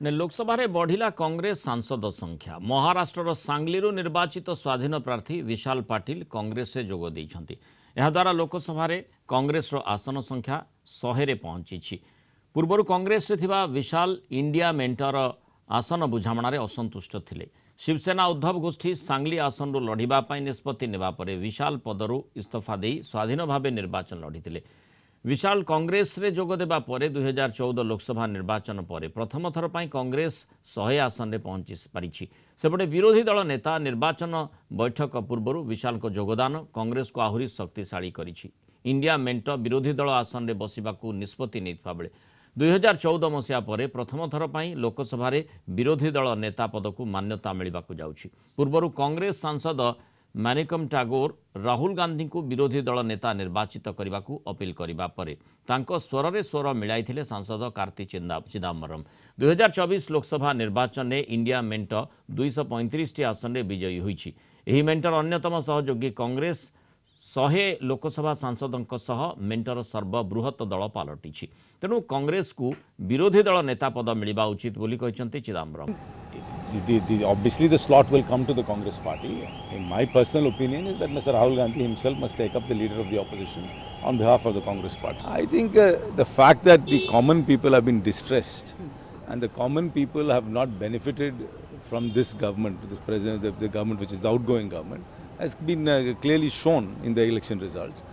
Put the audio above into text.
लोकसभा रे बढ़िला कांग्रेस सांसद संख्या। महाराष्ट्र सांगली निर्वाचित स्वाधीन प्रार्थी विशाल पाटिल कांग्रेस से जोग देइछंती। एहा द्वारा लोकसभा रे कांग्रेस रो आसन संख्या 100 रे पहुंची। पूर्वर कांग्रेस से थिबा विशाल इंडिया मेंटर आसन बुझामणा रे असंतुष्ट थिले। शिवसेना उद्धव गोष्ठी सांगली आसन लढ़िबा पई निष्पत्ति नेबा परे विशाल पदरु इस्तीफा देई स्वाधीन भावे निर्वाचन लढ़िथिले। विशाल कांग्रेस रे जोग देबा परे 2014 लोकसभा निर्वाचन परे प्रथम थर पई कांग्रेस 100 आसन रे पहुंची पारिछि। सेपटे विरोधी दल नेता निर्वाचन बैठक पूर्व विशाल को योगदान कांग्रेस को आहुरी शक्तिशाली करिछि। इंडिया मेंट विरोधी दल आसन रे बसिबाकू निष्पत्ति नेइथबा बेले 2014 मसिया परे प्रथम थर पई लोकसभा रे विरोधी दल नेता पद को मान्यता मिलिबाकू जाउछि। पूर्व कांग्रेस सांसद मानिकम टागोर राहुल गांधी को विरोधी दल नेता निर्वाचित करने को अपील करने पर स्वर रे स्वर मिलाई सांसद कार्ति चिदम्बरम। 2024 लोकसभा निर्वाचन में इंडिया मेंट 235 आसन में विजयी होईछि। एही मेंटर अन्यतम सहयोगी कांग्रेस 100 लोकसभा सांसदों सह मेंटर सर्वबृहत दल पलटि। तेणु कांग्रेस को विरोधी दल नेता पद मिलवा उचित बोली कहते Chidambaram. Obviously the slot will come to the Congress party. In my personal opinion is that Mr. Rahul Gandhi himself must take up the leader of the opposition on behalf of the Congress party. I think the fact that the common people have been distressed and the common people have not benefited from this government, this president, the government which is the outgoing government, has been clearly shown in the election results.